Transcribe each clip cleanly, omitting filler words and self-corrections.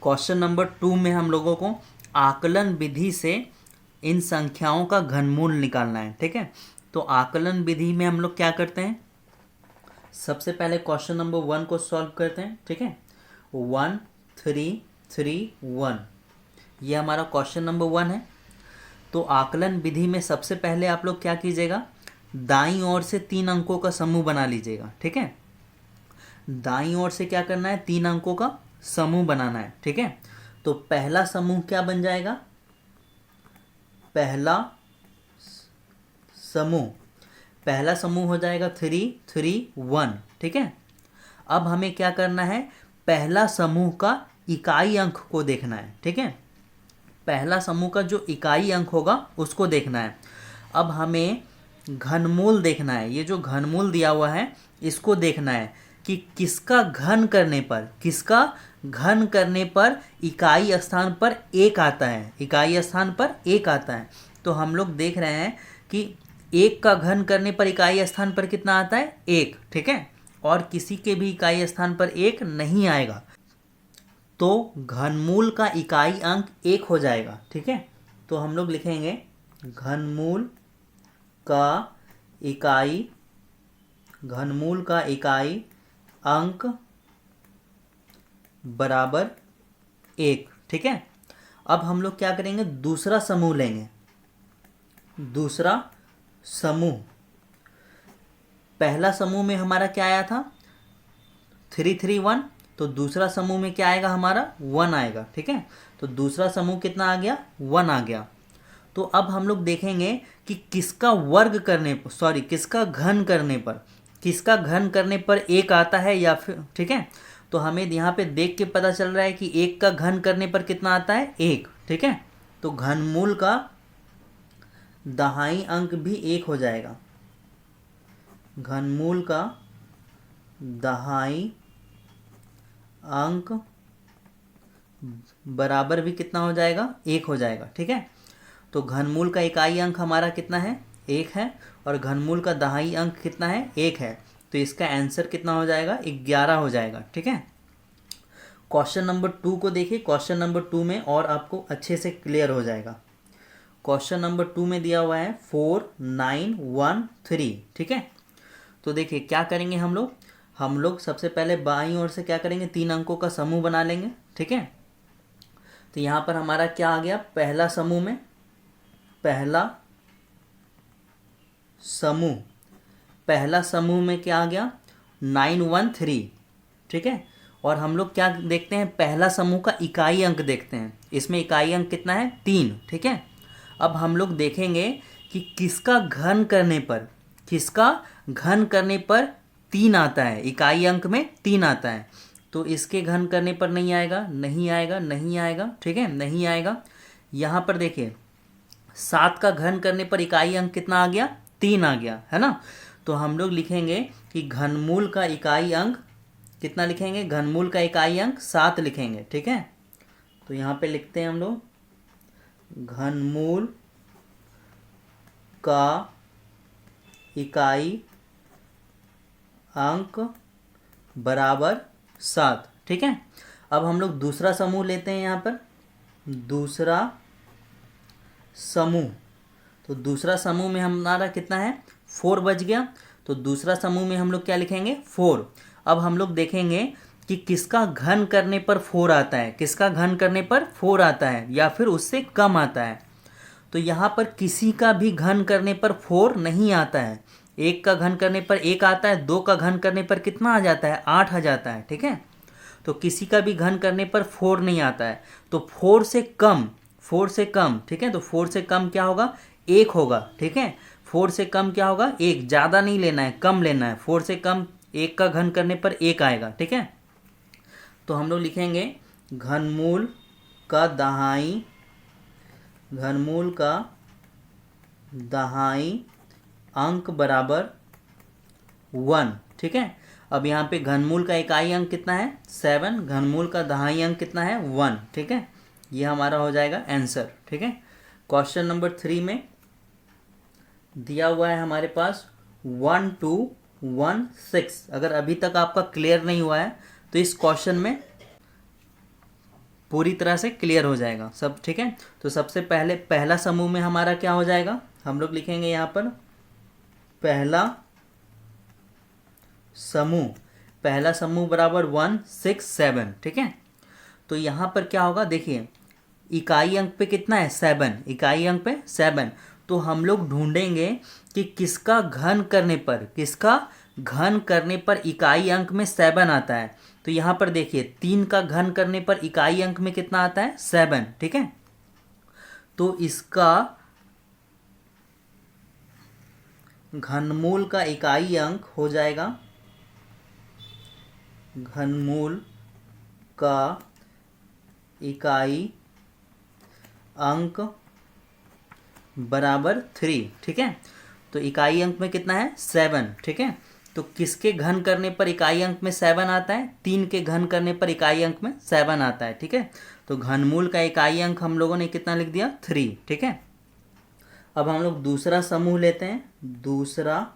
Question number 2 में हम लोगों को आकलन विधि से इन संख्याओं का घनमूल निकालना है। ठीक है, तो आकलन विधि में हम लोग क्या करते हैं, सबसे पहले क्वेश्चन नंबर 1 को सॉल्व करते हैं। ठीक है, 1 3 3 1, ये हमारा क्वेश्चन नंबर 1 है। तो आकलन विधि में सबसे पहले आप लोग क्या कीजिएगा, दाईं ओर से 3 अंकों का समूह बना लीजिएगा। ठीक है, दाईं ओर से क्या करना है, 3 अंकों का समूह बनाना है। ठीक है, तो पहला समूह क्या बन जाएगा, पहला समूह हो जाएगा 3 3 1। ठीक है, अब हमें क्या करना है, पहला समूह का इकाई अंक को देखना है। ठीक है, पहला समूह का जो इकाई अंक होगा उसको देखना है। अब हमें घनमूल देखना है, ये जो घनमूल दिया हुआ है इसको देखना है कि किसका घन करने पर इकाई स्थान पर 1 आता है, इकाई स्थान पर 1 आता है। तो हम लोग देख रहे हैं कि 1 का घन करने पर इकाई स्थान पर कितना आता है, 1। ठीक है, और किसी के भी इकाई स्थान पर 1 नहीं आएगा, तो घनमूल का इकाई अंक 1 हो जाएगा। ठीक है, तो हम लोग लिखेंगे घनमूल का इकाई अंक बराबर 1। ठीक है, अब हम लोग क्या करेंगे, दूसरा समूह लेंगे। दूसरा समूह, पहला समूह में हमारा क्या आया था 3 3 1, तो दूसरा समूह में क्या आएगा, हमारा 1 आएगा। ठीक है, तो दूसरा समूह कितना आ गया, 1 आ गया। तो अब हम लोग देखेंगे कि किसका घन करने पर 1 आता है या फिर। ठीक है, तो हमें यहाँ पे देख के पता चल रहा है कि 1 का घन करने पर कितना आता है, 1। ठीक है, तो घनमूल का दहाई अंक भी 1 हो जाएगा। घनमूल का दहाई अंक बराबर भी कितना हो जाएगा, 1 हो जाएगा। ठीक है, तो घनमूल का इकाई अंक हमारा कितना है, 1 है, और घनमूल का दहाई अंक कितना है, 1 है। तो इसका आंसर कितना हो जाएगा, 11 हो जाएगा। ठीक है, क्वेश्चन नंबर 2 को देखिए। क्वेश्चन नंबर 2 में और आपको अच्छे से क्लियर हो जाएगा। क्वेश्चन नंबर 2 में दिया हुआ है 4 9 1 3। ठीक है, तो देखिए क्या करेंगे हम लोग सबसे पहले बाईं ओर से क्या करेंगे, 3 अंकों का समूह बना लेंगे। ठीक है, तो यहाँ पर हमारा क्या आ गया, पहला समूह में क्या आ गया, 9 1 3। ठीक है, और हम लोग क्या देखते हैं, पहला समूह का इकाई अंक देखते हैं। इसमें इकाई अंक कितना है, 3। ठीक है, अब हम लोग देखेंगे कि किसका घन करने पर 3 आता है, इकाई अंक में 3 आता है। तो इसके घन करने पर नहीं आएगा। ठीक है, नहीं आएगा। यहाँ पर देखिए 7 का घन करने पर इकाई अंक कितना आ गया, 3 आ गया, है ना। तो हम लोग लिखेंगे कि घनमूल का इकाई अंक कितना लिखेंगे, घनमूल का इकाई अंक 7 लिखेंगे। ठीक है, तो यहाँ पे लिखते हैं हम लोग घनमूल का इकाई अंक बराबर 7। ठीक है, अब हम लोग दूसरा समूह लेते हैं। यहाँ पर दूसरा समूह, तो दूसरा समूह में हमारा कितना है, 4 बच गया। तो दूसरा समूह में हम लोग क्या लिखेंगे, 4। अब हम लोग देखेंगे कि किसका घन करने पर 4 आता है, या फिर उससे कम आता है। तो यहाँ पर किसी का भी घन करने पर 4 नहीं आता है। 1 का घन करने पर 1 आता है, 2 का घन करने पर कितना आ जाता है, 8 आ जाता है। ठीक है, तो किसी का भी घन करने पर 4 नहीं आता है। तो 4 से कम, ठीक है, तो 4 से कम क्या होगा, 1 होगा। ठीक है, 4 से कम क्या होगा, 1। ज़्यादा नहीं लेना है, कम लेना है। 4 से कम 1 का घन करने पर 1 आएगा। ठीक है, तो हम लोग लिखेंगे घनमूल का दहाई अंक बराबर 1। ठीक है, अब यहाँ पे घनमूल का इकाई अंक कितना है, 7। घनमूल का दहाई अंक कितना है, 1। ठीक है, ये हमारा हो जाएगा आंसर। ठीक है, क्वेश्चन नंबर 3 में दिया हुआ है हमारे पास 1 2 1 6। अगर अभी तक आपका क्लियर नहीं हुआ है तो इस क्वेश्चन में पूरी तरह से क्लियर हो जाएगा सब। ठीक है, तो सबसे पहले पहला समूह में हमारा क्या हो जाएगा, हम लोग लिखेंगे यहाँ पर पहला समूह, पहला समूह बराबर 1 6 7। ठीक है, तो यहाँ पर क्या होगा, देखिए इकाई अंक पे कितना है 7, इकाई अंक पे 7। तो हम लोग ढूंढेंगे कि किसका घन करने पर, किसका घन करने पर इकाई अंक में 7 आता है। तो यहाँ पर देखिए 3 का घन करने पर इकाई अंक में कितना आता है 7। ठीक है, तो इसका घनमूल का इकाई अंक हो जाएगा, घनमूल का इकाई अंक बराबर 3। ठीक है, तो इकाई अंक में कितना है 7। ठीक है, तो किसके घन करने पर इकाई अंक में 7 आता है, 3 के घन करने पर इकाई अंक में 7 आता है। ठीक है, तो घनमूल का इकाई अंक हम लोगों ने कितना लिख दिया 3। ठीक है, अब हम लोग दूसरा समूह लेते हैं, दूसरा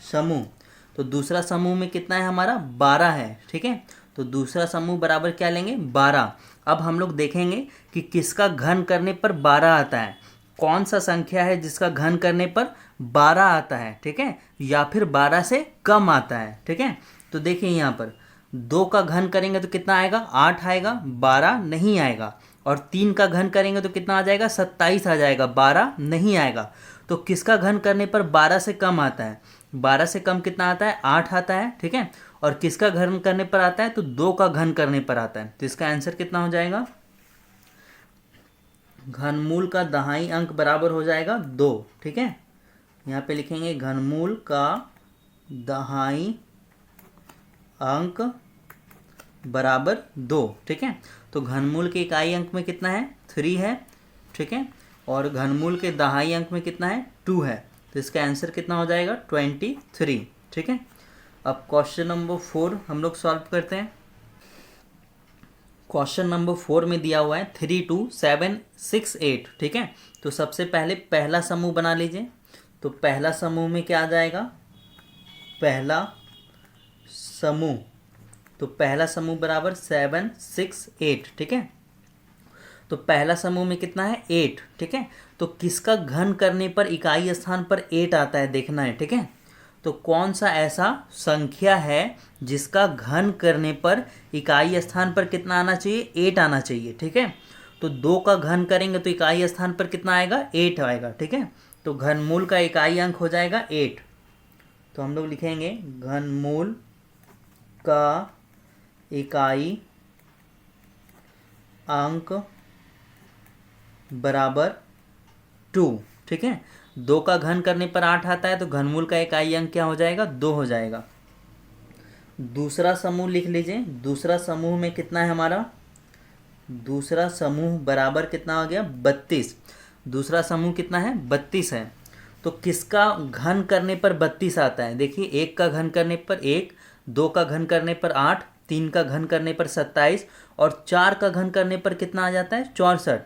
समूह। तो दूसरा समूह में कितना है हमारा 12 है। ठीक है, तो दूसरा समूह बराबर क्या लेंगे 12। अब हम लोग देखेंगे कि किसका घन करने पर 12 आता है, कौन सा संख्या है जिसका घन करने पर 12 आता है। ठीक है, या फिर 12 से कम आता है। ठीक है, तो देखिए यहाँ पर 2 का घन करेंगे तो कितना आएगा 8 आएगा, 12 नहीं आएगा। और 3 का घन करेंगे तो कितना आ जाएगा 27 आ जाएगा, 12 नहीं आएगा। तो किसका घन करने पर 12 से कम आता है, 12 से कम कितना आता है 8 आता है। ठीक है, और किसका घन करने पर आता है तो 2 का घन करने पर आता है। तो इसका आंसर कितना हो जाएगा, घनमूल का दहाई अंक बराबर हो जाएगा 2। ठीक है, यहाँ पे लिखेंगे घनमूल का दहाई अंक बराबर 2। ठीक है, तो घनमूल के इकाई अंक में कितना है 3 है। ठीक है, और घनमूल के दहाई अंक में कितना है 2 है। तो इसका आंसर कितना हो जाएगा 23। ठीक है, अब क्वेश्चन नंबर 4 हम लोग सॉल्व करते हैं। क्वेश्चन नंबर 4 में दिया हुआ है 3 2 7 6 8। ठीक है, तो सबसे पहले पहला समूह बना लीजिए। तो पहला समूह में क्या आ जाएगा, पहला समूह, तो पहला समूह बराबर 7 6 8। ठीक है, तो पहला समूह में कितना है 8। ठीक है, तो किसका घन करने पर इकाई स्थान पर 8 आता है देखना है। ठीक है, तो कौन सा ऐसा संख्या है जिसका घन करने पर इकाई स्थान पर कितना आना चाहिए 8 आना चाहिए। ठीक है, तो 2 का घन करेंगे तो इकाई स्थान पर कितना आएगा 8 आएगा। ठीक है, तो घनमूल का इकाई अंक हो जाएगा 8। तो हम लोग लिखेंगे घनमूल का इकाई अंक बराबर 2। ठीक है, 2 का घन करने पर 8 आता है, तो घनमूल का इकाई अंक क्या हो जाएगा 2 हो जाएगा। दूसरा समूह लिख लीजिए। दूसरा समूह में कितना है हमारा, दूसरा समूह बराबर कितना हो गया 32। दूसरा समूह कितना है 32 है। तो किसका घन करने पर 32 आता है, देखिए 1 का घन करने पर 1, 2 का घन करने पर 8, 3 का घन करने पर 27 और 4 का घन करने पर कितना आ जाता है 64।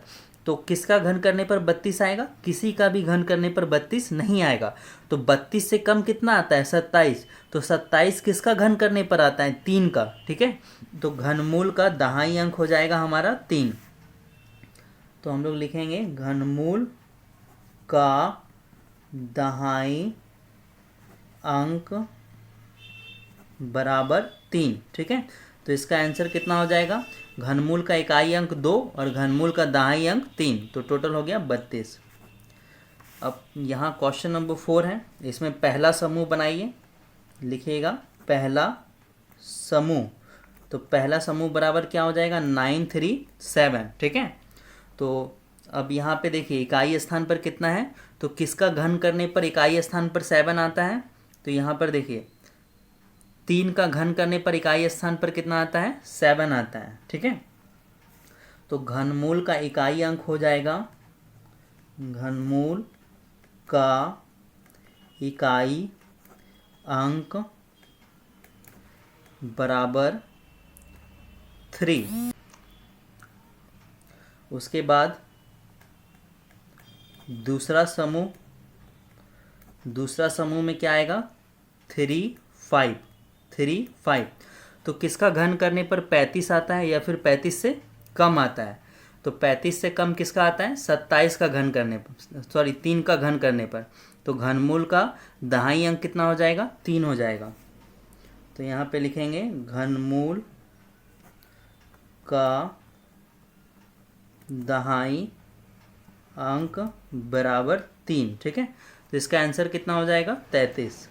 तो किसका घन करने पर 32 आएगा, किसी का भी घन करने पर 32 नहीं आएगा। तो 32 से कम कितना आता है 27। तो 27 किसका घन करने पर आता है 3 का। ठीक है, तो घनमूल का दहाई अंक हो जाएगा हमारा 3। तो हम लोग लिखेंगे घनमूल का दहाई अंक बराबर 3। ठीक है, तो इसका आंसर कितना हो जाएगा, घनमूल का इकाई अंक 2 और घनमूल का दहाई अंक 3, तो टोटल हो गया 32। अब यहाँ क्वेश्चन नंबर 4 है, इसमें पहला समूह बनाइए, लिखिएगा पहला समूह। तो पहला समूह बराबर क्या हो जाएगा 9 3 7। ठीक है, तो अब यहाँ पे देखिए इकाई स्थान पर कितना है, तो किसका घन करने पर इकाई स्थान पर 7 आता है। तो यहाँ पर देखिए 3 का घन करने पर इकाई स्थान पर कितना आता है 7 आता है। ठीक है, तो घनमूल का इकाई अंक हो जाएगा, घनमूल का इकाई अंक बराबर 3। उसके बाद दूसरा समूह में क्या आएगा 3 5। तो किसका घन करने पर 35 आता है या फिर 35 से कम आता है? तो 35 से कम किसका आता है? 27 का घन करने पर, सॉरी 3 का घन करने पर। तो घनमूल का दहाई अंक कितना हो जाएगा? 3 हो जाएगा। तो यहाँ पे लिखेंगे घनमूल का दहाई अंक बराबर 3। ठीक है, तो इसका आंसर कितना हो जाएगा? 33।